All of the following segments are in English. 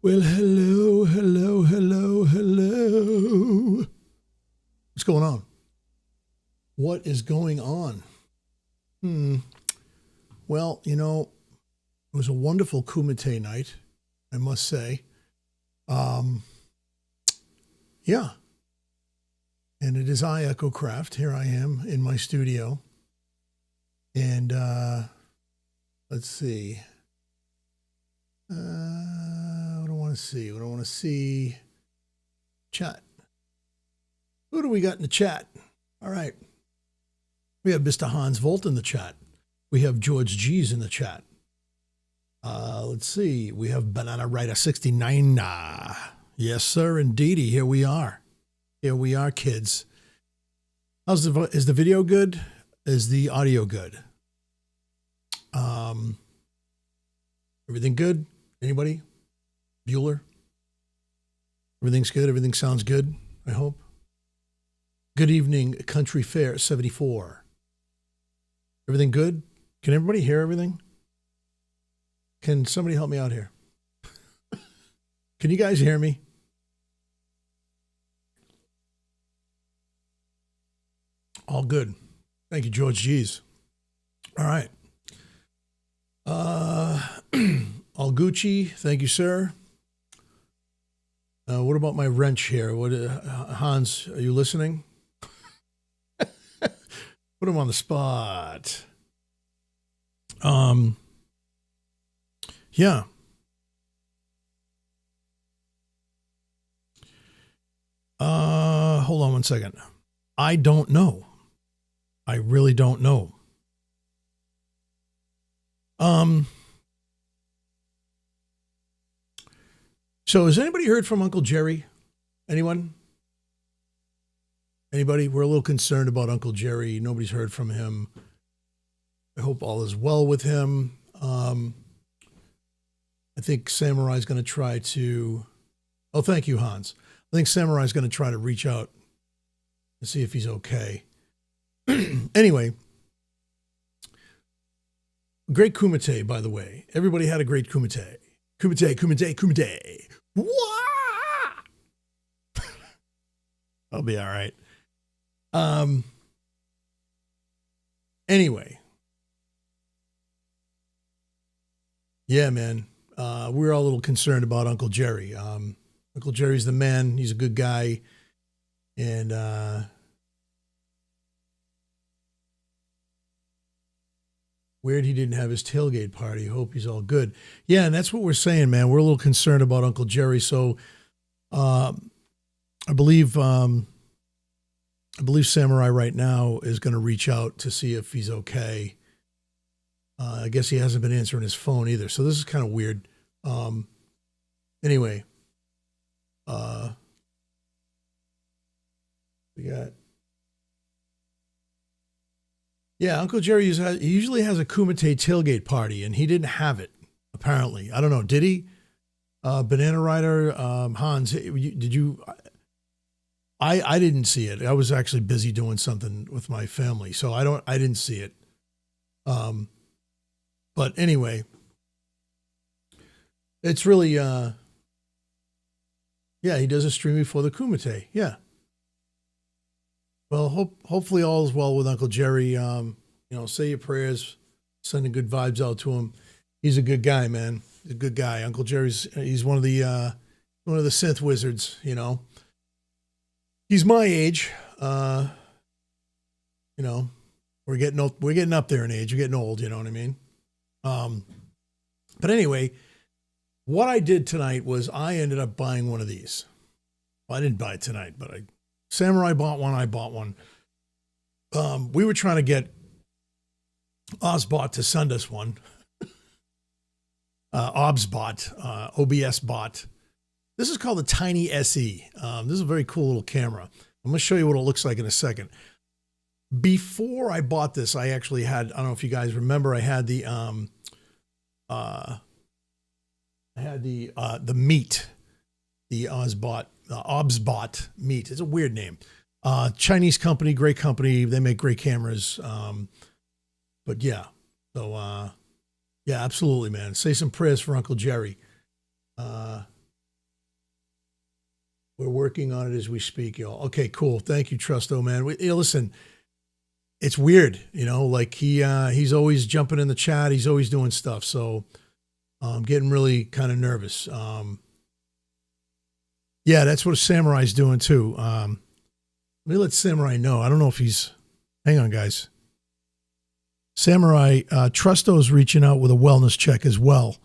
Well, hello, hello, hello, hello. What's going on? What is going on? Well, you know, it was a wonderful Kumite night, I must say. Yeah. And it is I, Echo Craft. Here I am in my studio. And let's see. What do I want to see? What do I want to see? Chat. Who do we got in the chat? All right. We have Mr. Hans Volt in the chat. We have George G's in the chat. Let's see. We have Banana Rider 69. Yes, sir, indeedy. Here we are. Here we are, kids. Is the video good? Is the audio good? Everything good? Anybody? Bueller? Everything's good? Everything sounds good, I hope. Good evening, Country Fair 74. Everything good? Can everybody hear everything? Can somebody help me out here? Can you guys hear me? All good. Thank you, George G's. All right. All Gucci. Thank you, sir. What about my wrench here? What, Hans, are you listening? Put him on the spot. Yeah. Hold on one second. I don't know. I really don't know. So has anybody heard from Uncle Jerry? Anyone? Anybody? We're a little concerned about Uncle Jerry. Nobody's heard from him. I hope all is well with him. I think Samurai's going to try to... Oh, thank you, Hans. I think Samurai's going to try to reach out and see if he's okay. Anyway, great Kumite, by the way. Everybody had a great Kumite. Kumite. Wah! I'll be all right. Anyway. Yeah, man. We're all a little concerned about Uncle Jerry. Uncle Jerry's the man. He's a good guy. And weird he didn't have his tailgate party. Hope he's all good. Yeah, and that's what we're saying, man. We're a little concerned about Uncle Jerry. So I believe Samurai right now is going to reach out to see if he's okay. I guess he hasn't been answering his phone either. So this is kind of weird. Anyway, we got... Yeah, Uncle Jerry he usually has a Kumite tailgate party, and he didn't have it, apparently. I don't know. Did he? Banana Rider, Hans, did you? I didn't see it. I was actually busy doing something with my family, so I didn't see it. But anyway, it's really, yeah, he does a stream before the Kumite. Yeah. Well, hopefully all is well with Uncle Jerry. Say your prayers, sending good vibes out to him. He's a good guy, man. He's a good guy. Uncle Jerry's, he's one of the synth wizards, you know. He's my age. We're getting up there in age. We're getting old, you know what I mean? But anyway, what I did tonight was I ended up buying one of these. Well, I didn't buy it tonight, but Samurai bought one. I bought one. We were trying to get OBSBOT to send us one. OBSBOT, OBSBOT. This is called the Tiny SE. This is a very cool little camera. I'm going to show you what it looks like in a second. Before I bought this, I actually had, I don't know if you guys remember, I had the Meet, the OBSBOT Meet. It's a weird name. Chinese company, great company. They make great cameras. But yeah, so yeah, absolutely, man. Say some prayers for Uncle Jerry. We're working on it as we speak, y'all. Okay, cool. Thank you, Trusto, man. Listen, it's weird, like he's always jumping in the chat. He's always doing stuff. So I'm getting really kind of nervous. Yeah, that's what Samurai's doing too. Let me let Samurai know. I don't know if he's, hang on, guys. Samurai, Trusto's reaching out with a wellness check as well.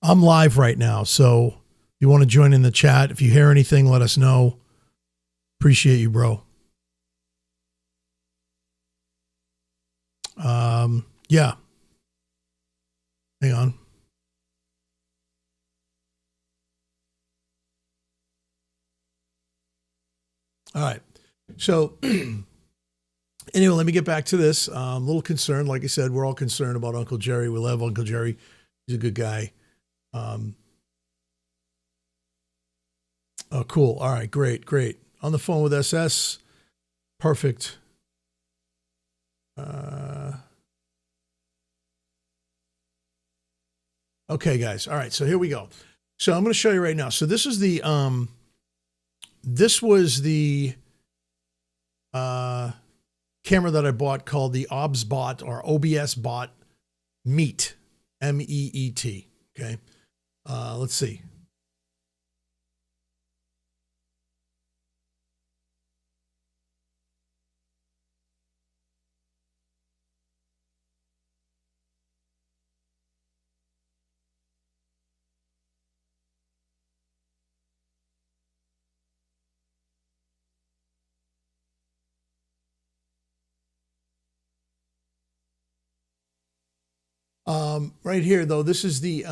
I'm live right now, so if you want to join in the chat, if you hear anything, let us know. Appreciate you, bro. Yeah. Hang on. All right. So anyway, let me get back to this. A little concerned. Like I said, we're all concerned about Uncle Jerry. We love Uncle Jerry. He's a good guy. Oh, cool. All right. Great. On the phone with SS. Perfect. Okay, guys. All right. So here we go. So I'm going to show you right now. So this is the, this was the camera that I bought called the OBSBOT or OBSBOT Meet, M-E-E-T. Okay. Let's see. Right here, though, this is the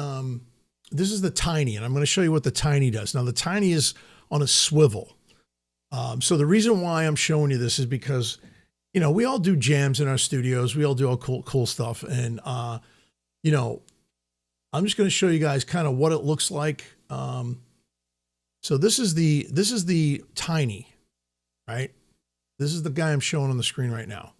Tiny, and I'm going to show you what the Tiny does. Now, the Tiny is on a swivel. So the reason why I'm showing you this is because, we all do jams in our studios. We all do all cool stuff. And, I'm just going to show you guys kind of what it looks like. So this is the Tiny, right? This is the guy I'm showing on the screen right now.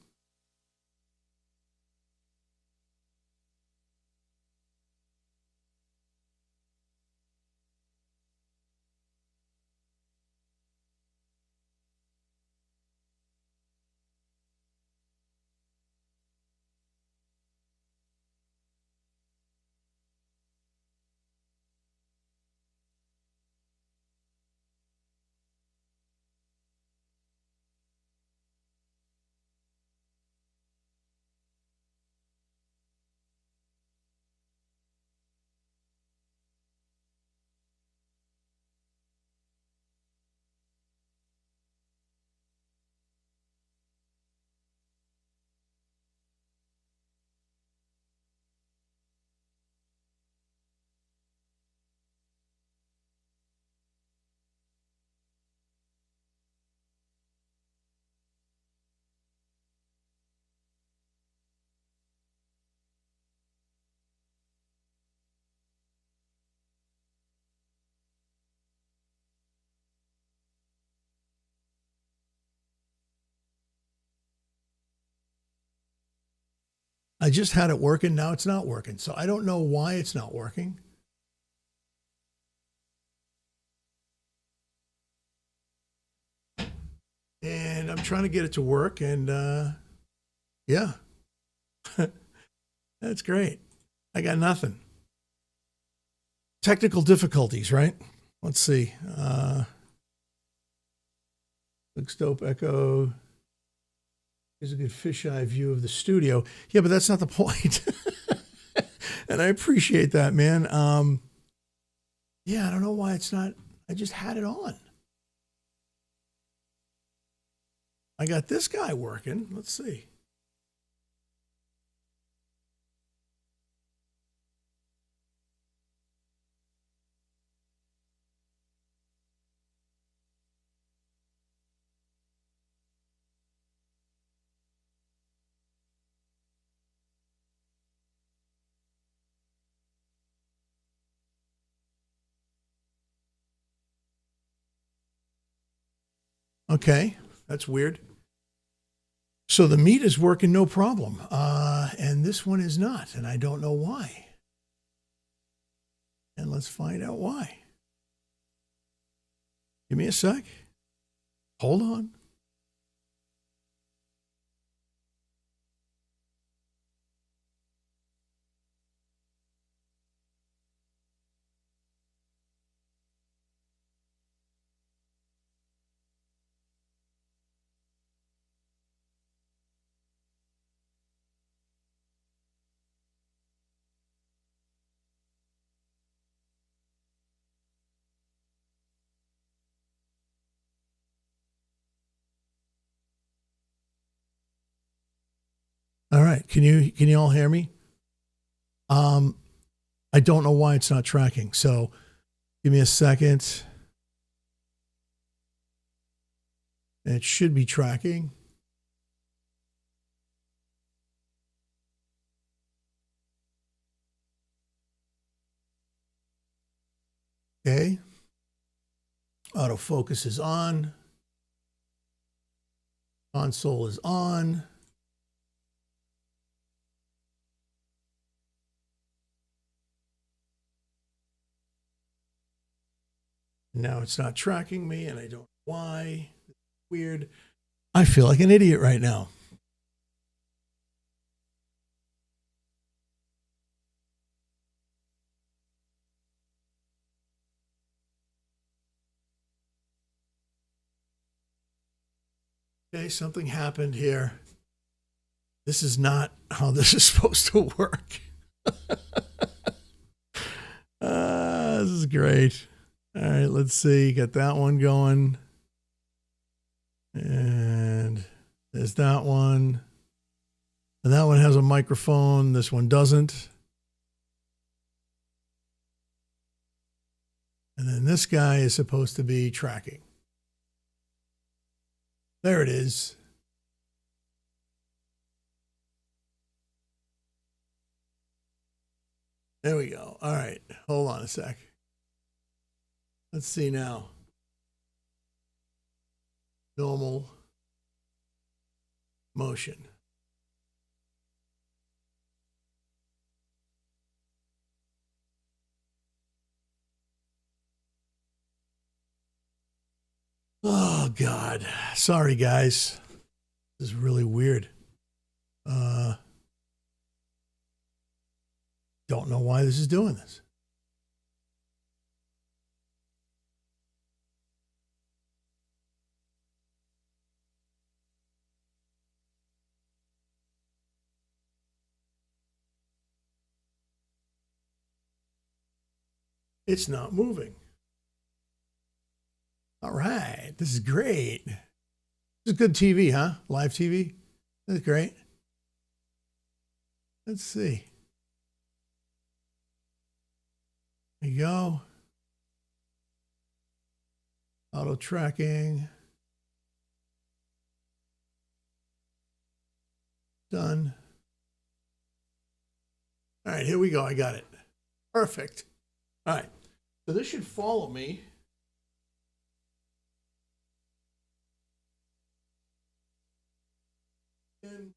I just had it working. Now it's not working. So I don't know why it's not working. And I'm trying to get it to work. And yeah, that's great. I got nothing. Technical difficulties, right? Let's see. Looks dope. Echo. Here's a good fisheye view of the studio. Yeah, but that's not the point. And I appreciate that, man. Yeah, I don't know why it's not. I just had it on. I got this guy working. Let's see. Okay, that's weird. So the Meet is working no problem, and this one is not, and I don't know why. And let's find out why. Give me a sec. Hold on. All right. Can you all hear me? I don't know why it's not tracking. So give me a second. It should be tracking. Okay. Autofocus is on. Console is on. Now it's not tracking me, and I don't know why. It's weird. I feel like an idiot right now. Okay, something happened here. This is not how this is supposed to work. This is great. All right, let's see. Got that one going. And there's that one. And that one has a microphone. This one doesn't. And then this guy is supposed to be tracking. There it is. There we go. All right. Hold on a sec. Let's see now. Normal motion. Oh, God. Sorry, guys. This is really weird. Don't know why this is doing this. It's not moving. All right. This is great. This is good TV, huh? Live TV. That's great. Let's see. There you go. Auto tracking. Done. All right, here we go. I got it. Perfect. All right. So this should follow me. And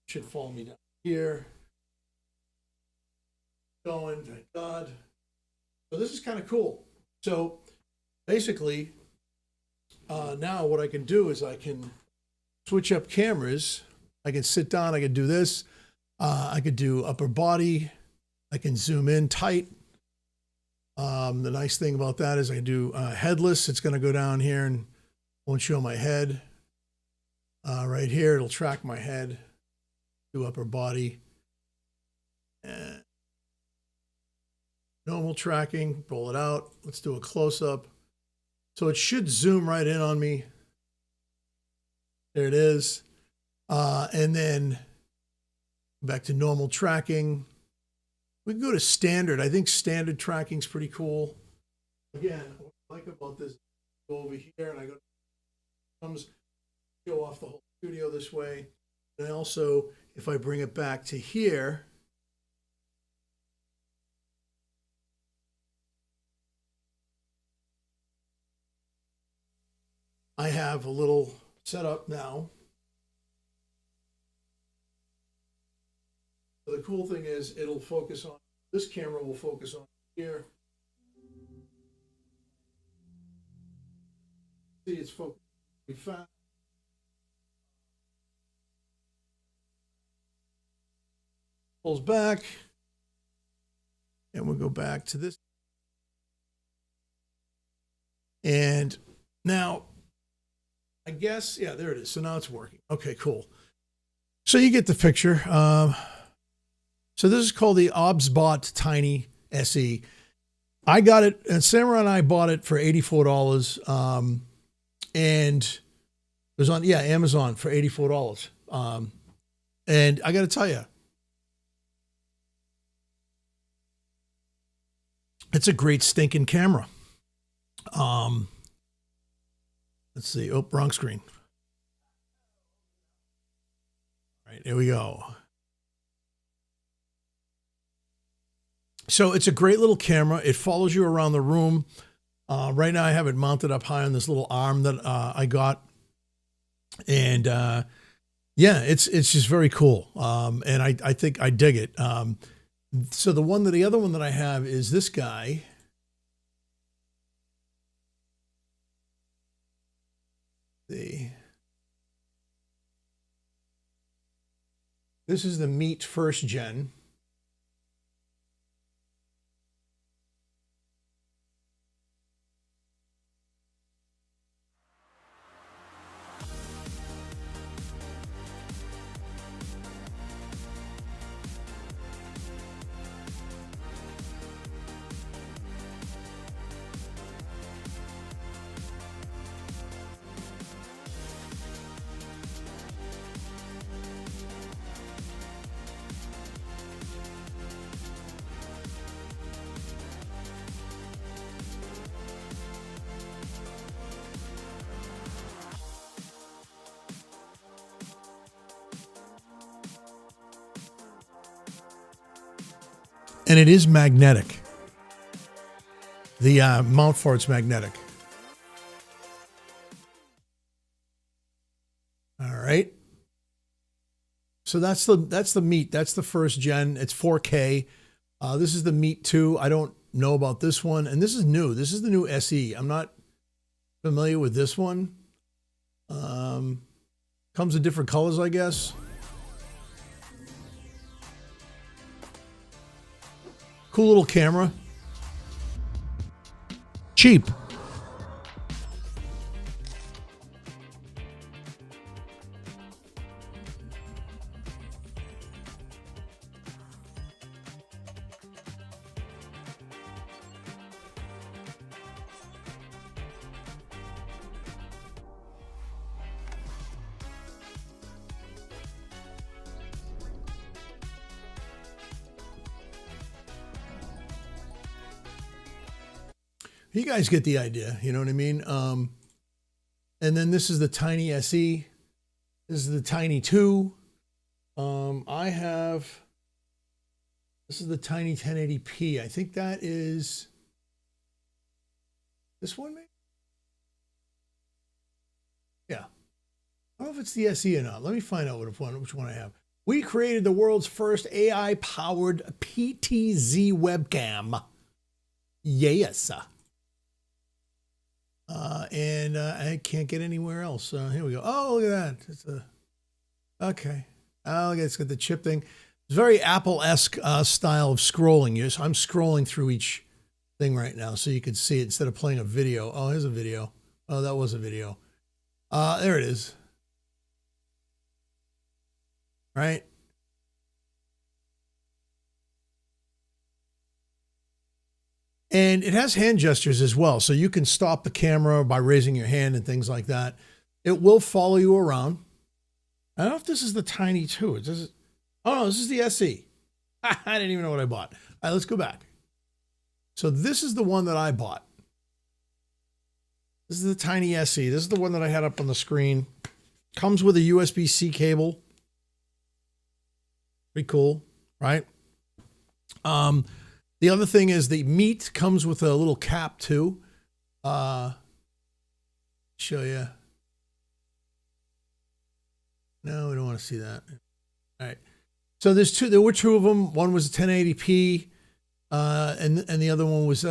should follow me down here. Going, thank God. So this is kind of cool. So basically, now what I can do is I can switch up cameras. I can sit down. I can do this. I could do upper body. I can zoom in tight. The nice thing about that is I can do headless. It's going to go down here and won't show my head. Right here, it'll track my head. Do upper body. And normal tracking, roll it out. Let's do a close-up. So it should zoom right in on me. There it is. And then back to normal tracking. We can go to standard. I think standard tracking is pretty cool. Again, what I like about this, go over here and I go, comes show off the whole studio this way. And also, if I bring it back to here, I have a little setup now. So the cool thing is it'll focus on, this camera will focus on here. See, it's focused pretty fast. Pulls back. And we'll go back to this. And now, I guess, yeah, there it is. So now it's working. Okay, cool. So you get the picture. So this is called the OBSBOT Tiny SE. I got it, and Samurai and I bought it for $84. And it was on, Amazon for $84. And I got to tell you, it's a great stinking camera. Let's see. Oh, wrong screen. All right, here we go. So it's a great little camera. It follows you around the room. Right now I have it mounted up high on this little arm that I got. And yeah, it's just very cool. And I think I dig it. So the other one that I have is this guy. This is the Meet First Gen. And it is magnetic. The mount for it's magnetic. All right. So that's the Meet. That's the first gen. It's 4K. This is the Meet 2. I don't know about this one. And this is new. This is the new SE. I'm not familiar with this one. Comes in different colors, I guess. Cool little camera. Cheap. You guys get the idea, you know what I mean? And then this is the Tiny SE. This is the Tiny 2. This is the Tiny 1080p. I think that is this one, maybe? Yeah. I don't know if it's the SE or not. Let me find out which one I have. We created the world's first AI-powered PTZ webcam. Yes. And I can't get anywhere else. Here we go. Oh, look at that. Okay. Oh, look, it's got the chip thing. It's very Apple-esque style of scrolling. I'm scrolling through each thing right now so you can see it instead of playing a video. Oh, here's a video. Oh, that was a video. There it is. Right? And it has hand gestures as well. So you can stop the camera by raising your hand and things like that. It will follow you around. I don't know if this is the Tiny 2. Oh, no, this is the SE. I didn't even know what I bought. All right, let's go back. So this is the one that I bought. This is the Tiny SE. This is the one that I had up on the screen. Comes with a USB-C cable. Pretty cool, right? The other thing is the Meet comes with a little cap too. Show you. No, we don't want to see that. All right. So there were two of them. One was 1080p, and the other one was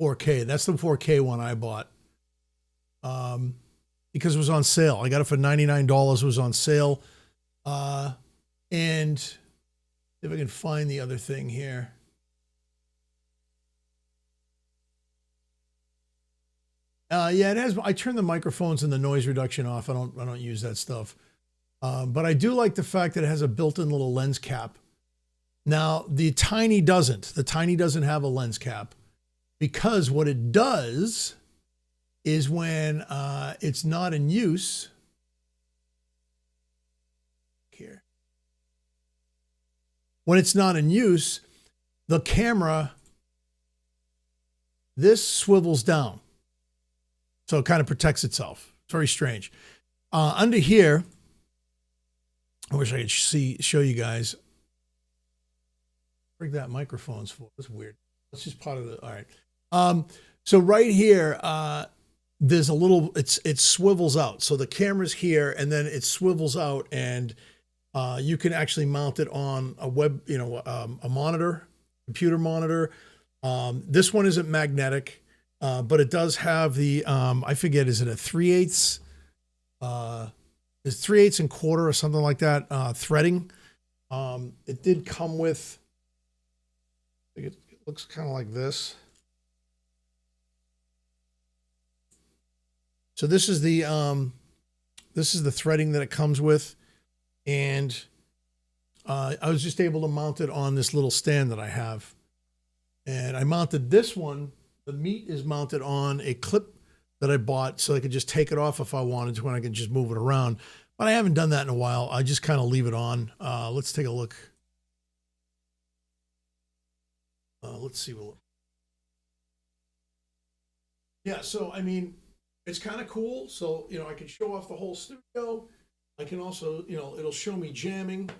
4K. That's the 4K one I bought. Because it was on sale. I got it for $99. It was on sale. And if I can find the other thing here. Yeah, it has. I turn the microphones and the noise reduction off. I don't use that stuff. But I do like the fact that it has a built-in little lens cap. Now, the Tiny doesn't. The Tiny doesn't have a lens cap, because what it does is when it's not in use, here. When it's not in use, the camera, this swivels down. So it kind of protects itself. It's very strange. Under here, I wish I could show you guys. Bring that microphone's full. That's weird. That's just part of the, all right. So right here, there's a little, it swivels out. So the camera's here and then it swivels out, and you can actually mount it on a web, a monitor, computer monitor. This one isn't magnetic, but it does have the, I forget, is it a 3/8? It's 3/8 and quarter or something like that, threading. It did come with, I think it looks kind of like this. So this is the threading that it comes with, and I was just able to mount it on this little stand that I have, and I mounted this one. The meat is mounted on a clip that I bought, so I could just take it off if I wanted to, and I can just move it around. But I haven't done that in a while. I just kind of leave it on. Let's take a look. Let's see. Yeah. So I mean, it's kind of cool. So, I can show off the whole studio. I can also, it'll show me jamming.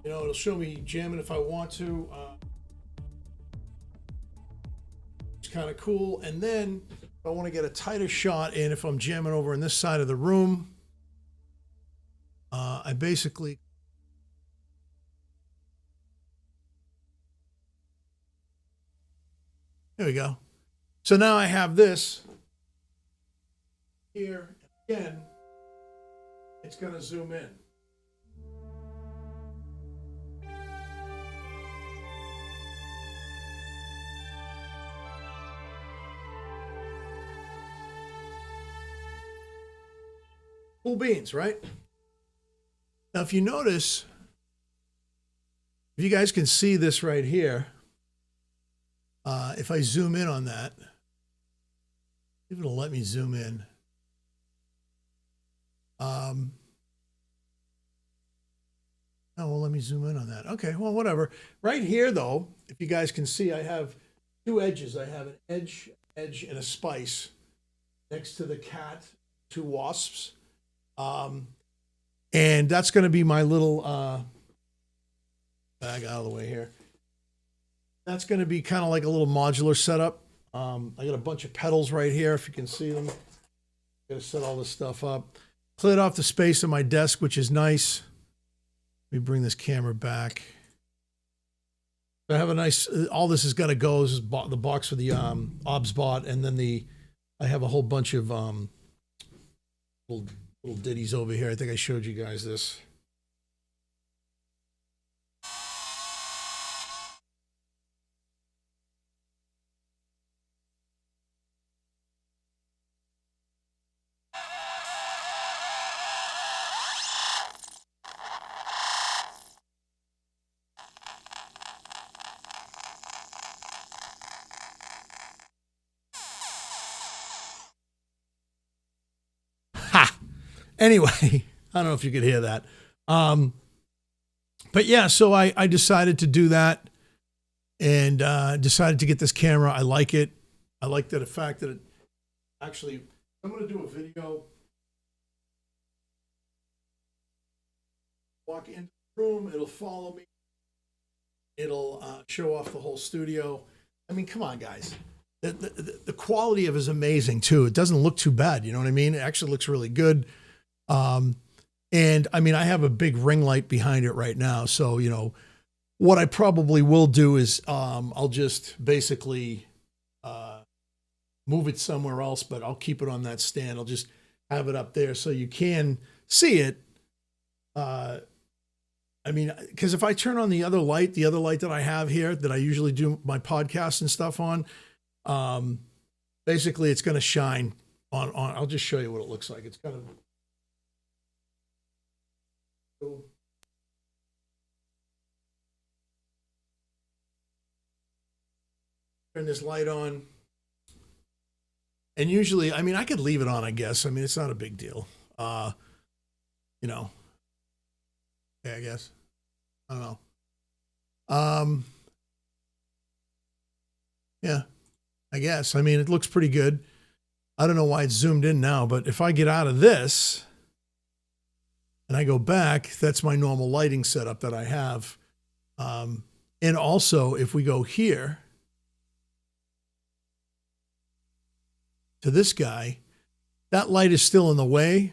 It'll show me jamming if I want to. It's kind of cool. And then if I want to get a tighter shot in, if I'm jamming over in this side of the room, I basically, there we go. So now I have this here. Again, it's going to zoom in. Cool beans, right? Now, if you notice, if you guys can see this right here, if I zoom in on that, if it'll let me zoom in. Oh, well, let me zoom in on that. Okay, well, whatever. Right here, though, if you guys can see, I have two edges. I have an edge, and a spice next to the cat, two wasps. And that's going to be my little bag out of the way here. That's going to be kind of like a little modular setup. I got a bunch of pedals right here, if you can see them. Got to set all this stuff up. Cleared off the space on my desk, which is nice. Let me bring this camera back. I have a nice, all this has got to go. This is the box for the OBSBOT, and then I have a whole bunch of little ditties over here. I think I showed you guys this. Anyway, I don't know if you could hear that. But yeah, so I decided to do that, and decided to get this camera. I like it. I like the fact that it actually, I'm going to do a video. Walk into the room, it'll follow me. It'll show off the whole studio. I mean, come on, guys. The quality of it is amazing, too. It doesn't look too bad. You know what I mean? It actually looks really good. And I mean, I have a big ring light behind it right now. So, what I probably will do is I'll just basically move it somewhere else, but I'll keep it on that stand. I'll just have it up there so you can see it. I mean, because if I turn on the other light that I have here that I usually do my podcasts and stuff on, basically it's going to shine on. I'll just show you what it looks like. It's kind of cool. Turn this light on. And usually, I mean, I could leave it on, I guess. I mean, it's not a big deal. You know, yeah, I guess. I don't know. Yeah, I guess. I mean, it looks pretty good. I don't know why it's zoomed in now, but if I get out of this and I go back, that's my normal lighting setup that I have. And also, if we go here to this guy, that light is still in the way,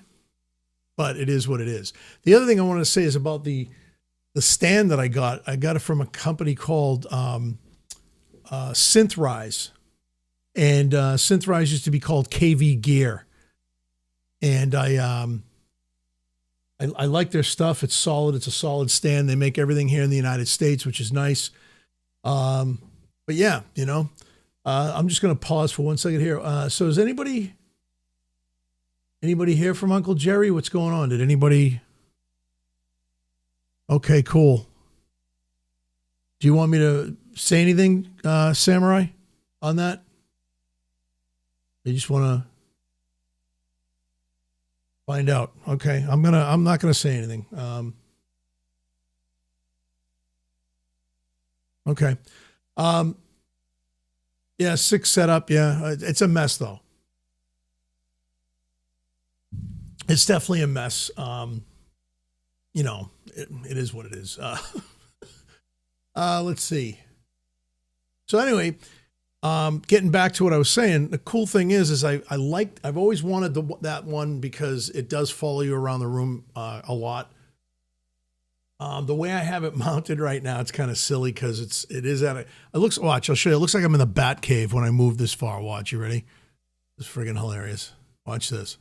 but it is what it is. The other thing I wanted to say is about the stand that I got. I got it from a company called Synthrise. And Synthrise used to be called KV Gear. And I like their stuff. It's solid. It's a solid stand. They make everything here in the United States, which is nice. But yeah, you know, I'm just going to pause for 1 second here. So is anybody here from Uncle Jerry? What's going on? Did anybody? Okay, cool. Do you want me to say anything, Samurai, on that? You just want to find out. Okay, I'm not gonna say anything. Okay. Yeah, 6 setup. Yeah, it's a mess though. It's definitely a mess. You know, it is what it is. Let's see. So anyway, getting back to what I was saying, the cool thing is I've always wanted that one because it does follow you around the room a lot. The way I have it mounted right now, it's kind of silly because watch, I'll show you. It looks like I'm in the bat cave when I move this far. Watch, you ready? It's friggin' hilarious. Watch this.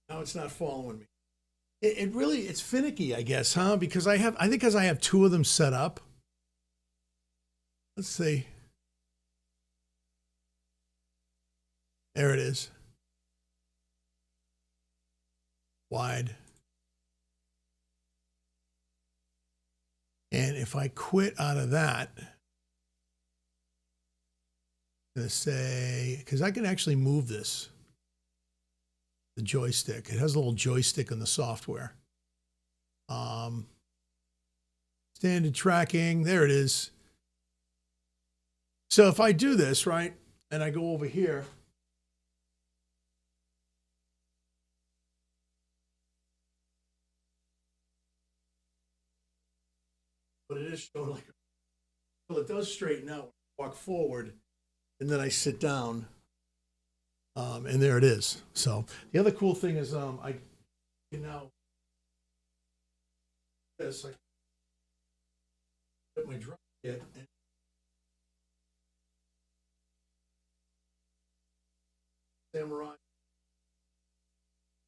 Now it's not following me. It's finicky, I guess, huh? Because I think I have 2 of them set up. Let's see. There it is. Wide. And if I quit out of that, I'm going to say, because I can actually move this, the joystick. It has a little joystick in the software. Standard tracking, there it is. So if I do this, right, and I go over here, but it is showing like, well, it does straighten out. Walk forward, and then I sit down, and there it is. So the other cool thing is I can now this I put my drum kit and Samurai.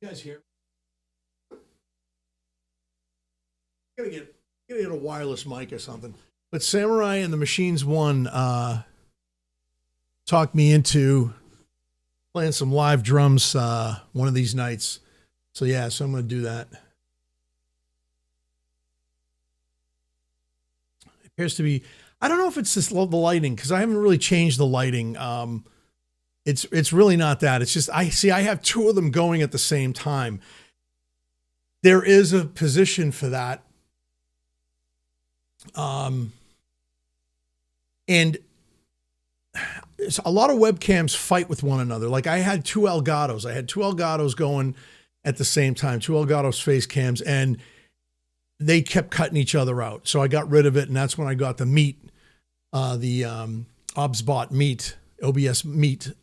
You guys hear? Gotta get a wireless mic or something. But Samurai and the Machines One talked me into playing some live drums one of these nights. So yeah, so I'm going to do that. It appears to be, I don't know if it's the lighting, because I haven't really changed the lighting. It's really not that. It's just, I have 2 of them going at the same time. There is a position for that. And a lot of webcams fight with one another. Like I had 2 Elgatos. I had 2 Elgatos going at the same time, 2 Elgatos face cams, and they kept cutting each other out. So I got rid of it, and that's when I got the Meet, the OBSBOT Meet, OBS Meet.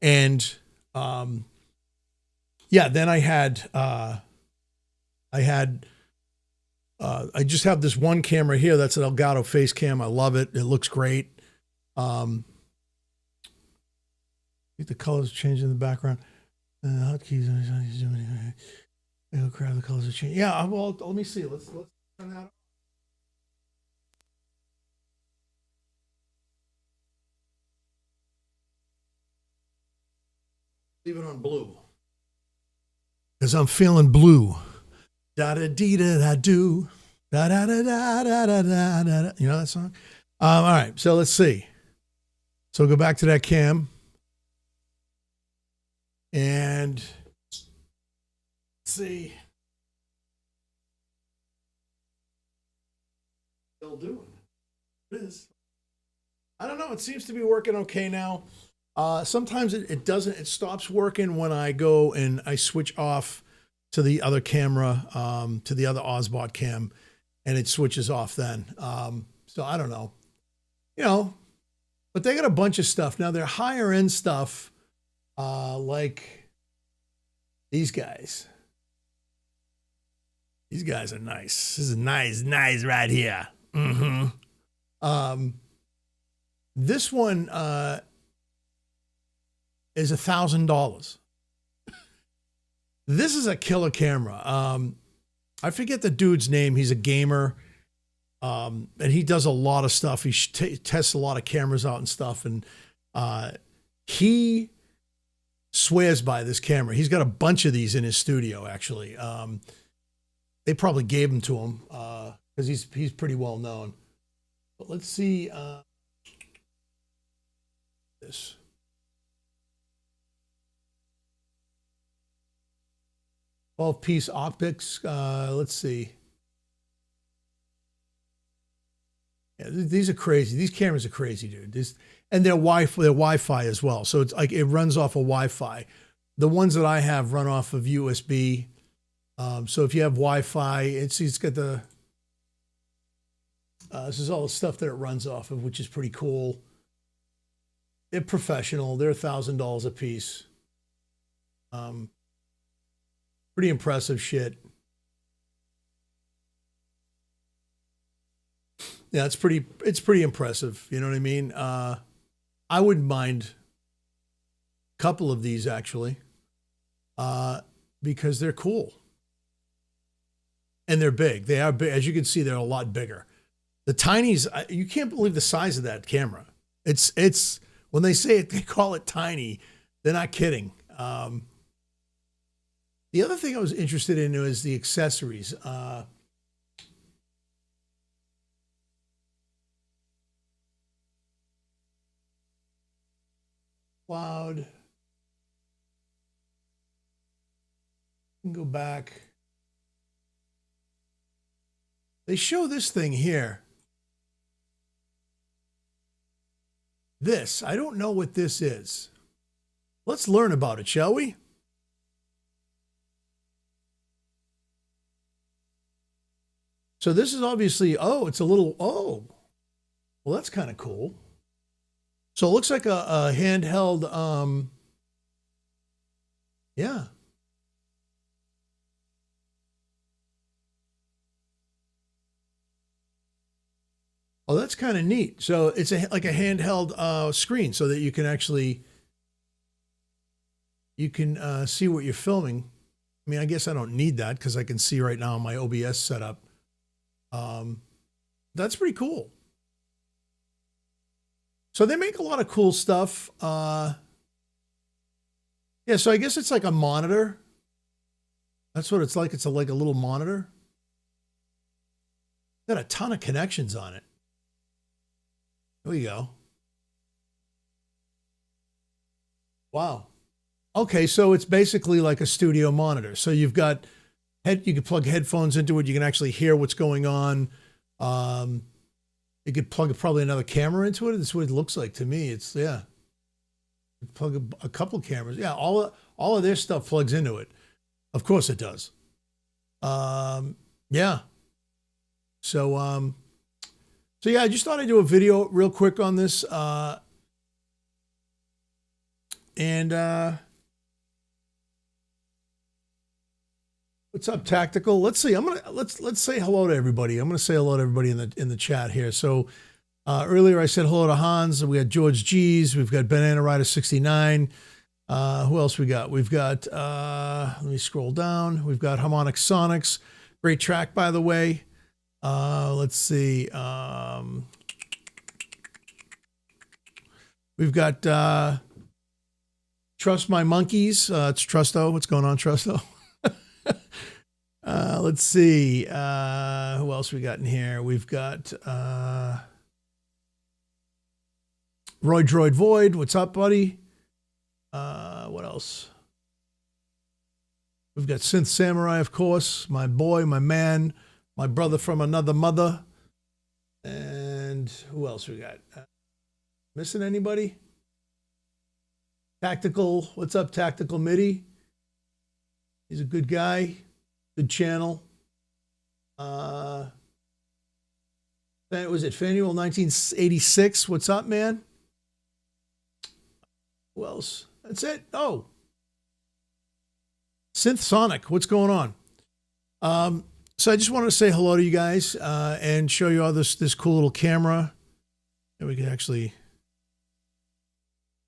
And yeah, then I just have this one camera here. That's an Elgato face cam. I love it. It looks great. I think the colors change in the background. Hotkeys. Oh crap! The colors are changing. Yeah. Well, let me see. Let's turn that on. Leave it on blue. Because I'm feeling blue. Da da dee da da do. Da da da da da da da da. You know that song? All right. So let's see. So go back to that cam. And let's see. Still doing it. It is. I don't know. It seems to be working okay now. Sometimes it doesn't. It stops working when I go and I switch off to the other camera, to the other OBSBOT cam, and it switches off then. So I don't know. You know, but they got a bunch of stuff. Now they're higher end stuff, like these guys. These guys are nice. This is nice right here. Mm-hmm. This one is $1,000. This is a killer camera. I forget the dude's name. He's a gamer, and he does a lot of stuff. He tests a lot of cameras out and stuff, and he swears by this camera. He's got a bunch of these in his studio, actually. They probably gave them to him because he's pretty well known. But let's see this. Piece optics. Let's see. Yeah, these are crazy. These cameras are crazy, dude. And they're Wi-Fi as well. So it's like it runs off of Wi-Fi. The ones that I have run off of USB. So if you have Wi-Fi, it's got the. This is all the stuff that it runs off of, which is pretty cool. They're professional. They're $1,000 a piece. Pretty impressive shit. Yeah, it's pretty impressive. You know what I mean? I wouldn't mind a couple of these actually, because they're cool. And they're big. They are big. As you can see, they're a lot bigger. The Tinys, you can't believe the size of that camera. It's when they say it, they call it tiny. They're not kidding. The other thing I was interested in is the accessories. Cloud. You can go back. They show this thing here. This, I don't know what this is. Let's learn about it, shall we? So this is obviously, it's a little, well, that's kind of cool. So it looks like a handheld, yeah. Oh, that's kind of neat. So it's like a handheld screen so that you can actually, see what you're filming. I mean, I guess I don't need that because I can see right now my OBS setup. That's pretty cool. So they make a lot of cool stuff. Yeah, so I guess it's like a monitor. That's what it's like. It's like a little monitor. Got a ton of connections on it. There we go. Wow. Okay, so it's basically like a studio monitor. So you've got you can plug headphones into it. You can actually hear what's going on. You could plug probably another camera into it. That's what it looks like to me. It's yeah. Plug a couple of cameras. Yeah, all of their stuff plugs into it. Of course it does. Yeah. So yeah, I just thought I'd do a video real quick on this. And what's up, Tactical? Let's see. Let's say hello to everybody. I'm gonna say hello to everybody in the chat here. So earlier I said hello to Hans. We got George G's. We've got Banana Rider 69. Who else we got? We've got let me scroll down. We've got Harmonic Sonics. Great track, by the way. Let's see. We've got Trust My Monkeys. It's Trusto. What's going on, Trusto? Let's see. Who else we got in here? We've got Roy Droid Void. What's up, buddy? What else? We've got Synth Samurai, of course. My boy, my man, my brother from another mother. And who else we got? Missing anybody? Tactical. What's up, Tactical MIDI? He's a good guy. Good channel. Was it Fanuel 1986? What's up, man? Who else? That's it. Oh. Synth Sonic. What's going on? So I just wanted to say hello to you guys and show you all this cool little camera. And we can actually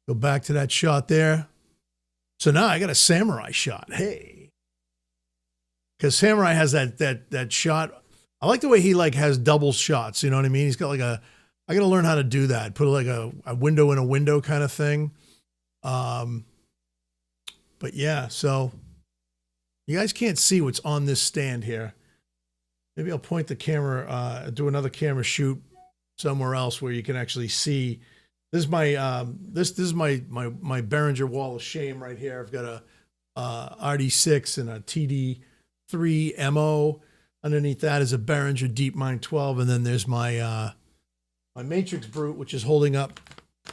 go back to that shot there. So now I got a samurai shot. Hey. Because Samurai has that shot. I like the way he like has double shots. You know what I mean? He's got like I got to learn how to do that. Put like a window in a window kind of thing. But yeah, so you guys can't see what's on this stand here. Maybe I'll point the camera, do another camera shoot somewhere else where you can actually see. This is my this is my Behringer Wall of Shame right here. I've got a RD6 and a TD3 MO. Underneath that is a Behringer DeepMind 12, and then there's my my Matrix Brute, which is holding up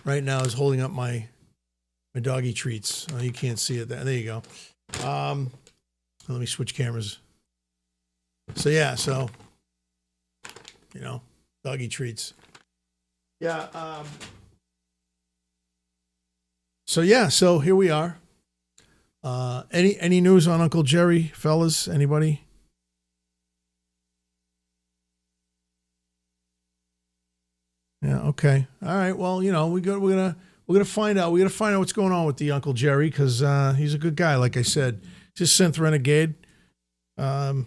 right now. Is holding up my doggy treats. Oh, you can't see it there. There you go. Let me switch cameras. So yeah, so you know, doggy treats. Yeah. So yeah, so here we are. Any news on Uncle Jerry, fellas? Anybody? Yeah. Okay. All right. Well, you know, we're gonna find out. We got to find out what's going on with the Uncle Jerry because he's a good guy. Like I said, he's a synth renegade. When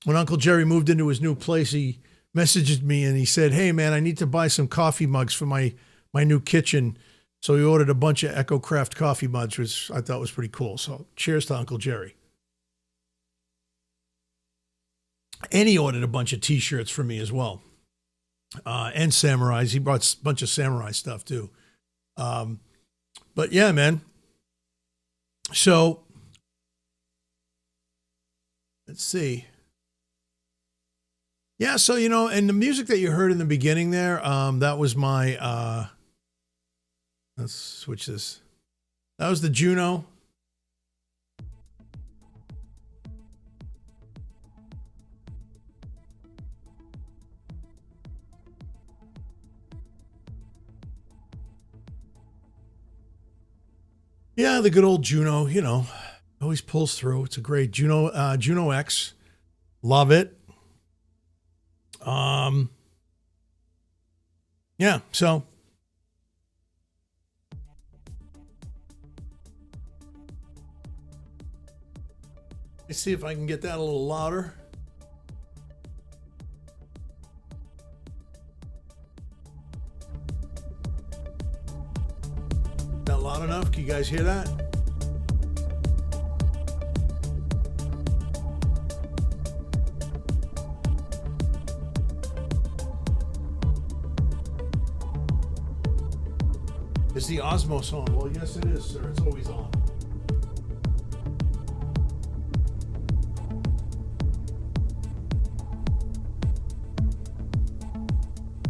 Uncle Jerry moved into his new place, he messaged me and he said, "Hey man, I need to buy some coffee mugs for my new kitchen." So he ordered a bunch of EcoCraft coffee mugs, which I thought was pretty cool. So cheers to Uncle Jerry. And he ordered a bunch of T-shirts for me as well. And samurais. He brought a bunch of samurai stuff too. But yeah, man. So let's see. Yeah, so you know, and the music that you heard in the beginning there, that was my let's switch this. That was the Juno. Yeah, the good old Juno, you know, always pulls through. It's a great Juno, Juno X. Love it. Yeah, so let's see if I can get that a little louder. That loud enough? Can you guys hear that? Is the Osmos on? Well, yes, it is, sir. It's always on.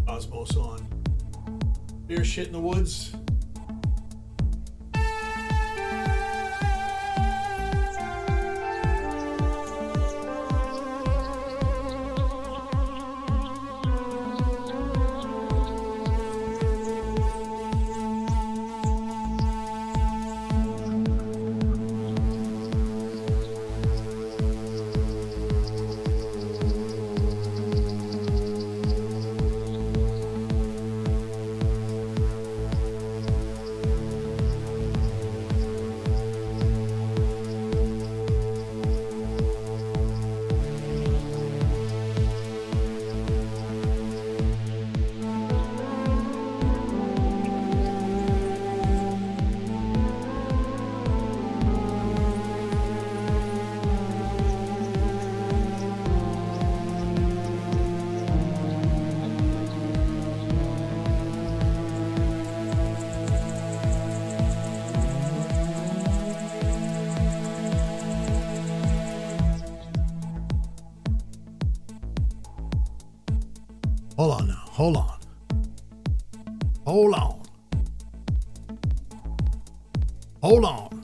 Osmos on. Beer shit in the woods. Hold on now. Hold on. Hold on. Hold on.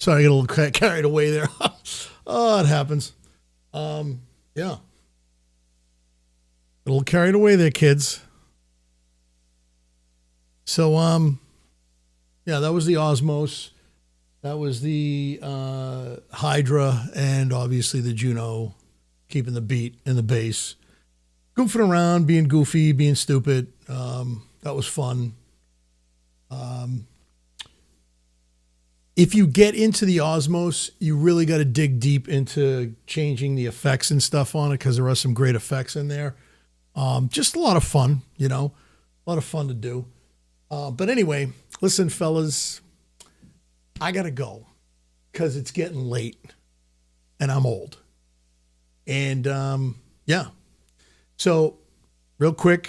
Sorry, I get a little carried away there. Oh, it happens. Yeah. A little carried away there, kids. So, yeah, that was the Osmos. That was the Hydra, and obviously the Juno, keeping the beat and the bass. Goofing around, being goofy, being stupid. That was fun. If you get into the Osmos, you really got to dig deep into changing the effects and stuff on it, because there are some great effects in there. Just a lot of fun, you know, a lot of fun to do. But anyway, listen, fellas, I got to go because it's getting late and I'm old. And yeah. So real quick,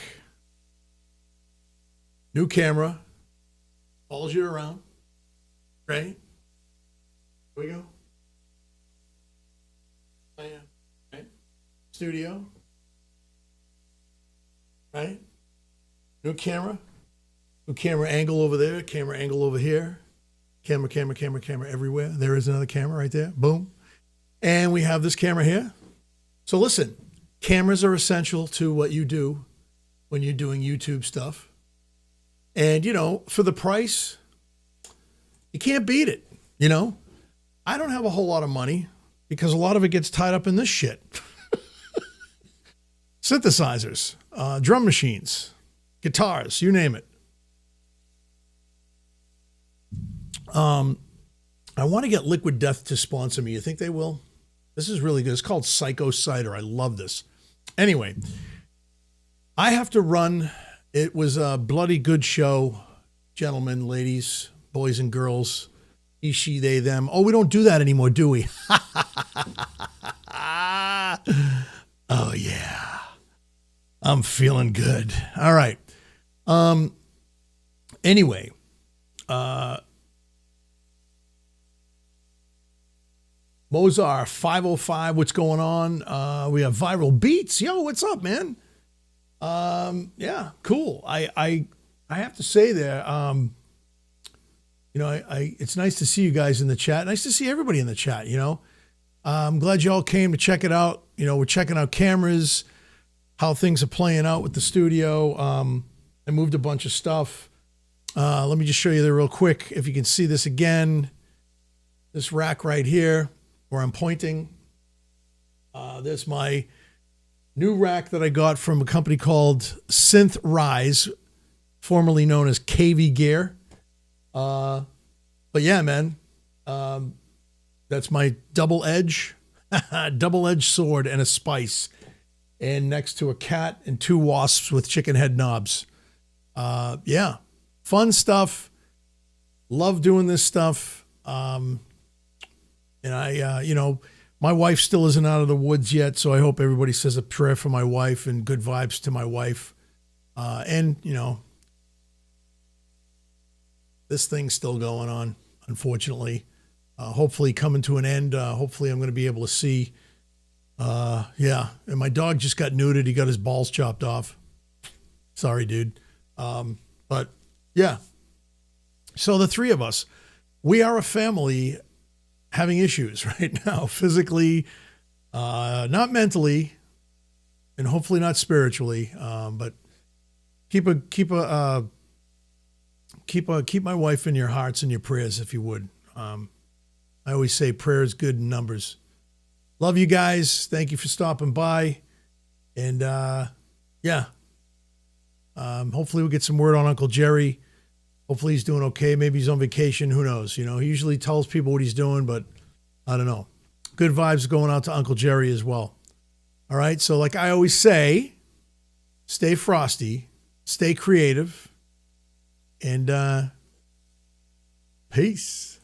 new camera, follows you around, right? Here we go. I am, right? Studio, right? New camera angle over there, camera angle over here, camera everywhere. There is another camera right there, boom. And we have this camera here. So listen, cameras are essential to what you do when you're doing YouTube stuff. And, you know, for the price, you can't beat it, you know? I don't have a whole lot of money because a lot of it gets tied up in this shit. Synthesizers, drum machines, guitars, you name it. I want to get Liquid Death to sponsor me. You think they will? This is really good. It's called Psycho Cider. I love this. Anyway, I have to run. It was a bloody good show. Gentlemen, ladies, boys and girls, he, she, they, them. Oh, we don't do that anymore, do we? Oh, yeah. I'm feeling good. All right. Anyway, Mozart 505, what's going on? We have Viral Beats. Yo, what's up, man? Yeah, cool. I have to say there, you know, it's nice to see you guys in the chat. Nice to see everybody in the chat, you know. I'm glad you all came to check it out. You know, we're checking out cameras, how things are playing out with the studio. I moved a bunch of stuff. Let me just show you there real quick. If you can see this again, this rack right here where I'm pointing. There's my new rack that I got from a company called Synth Rise, formerly known as KV Gear. But yeah, man, that's my double-edged sword and a spice, and next to a cat and two wasps with chicken head knobs. Yeah, fun stuff. Love doing this stuff. And I, you know, my wife still isn't out of the woods yet, so I hope everybody says a prayer for my wife and good vibes to my wife. And, you know, this thing's still going on, unfortunately. Hopefully coming to an end. Hopefully I'm going to be able to see. Yeah, and my dog just got neutered. He got his balls chopped off. Sorry, dude. But, yeah. So the three of us, we are a family having issues right now, physically, not mentally, and hopefully not spiritually. But keep my wife in your hearts and your prayers, if you would. I always say prayer is good in numbers. Love you guys. Thank you for stopping by. And yeah, hopefully we'll get some word on Uncle Jerry. Hopefully he's doing okay. Maybe he's on vacation. Who knows? You know, he usually tells people what he's doing, but I don't know. Good vibes going out to Uncle Jerry as well. All right. So like I always say, stay frosty, stay creative, and peace.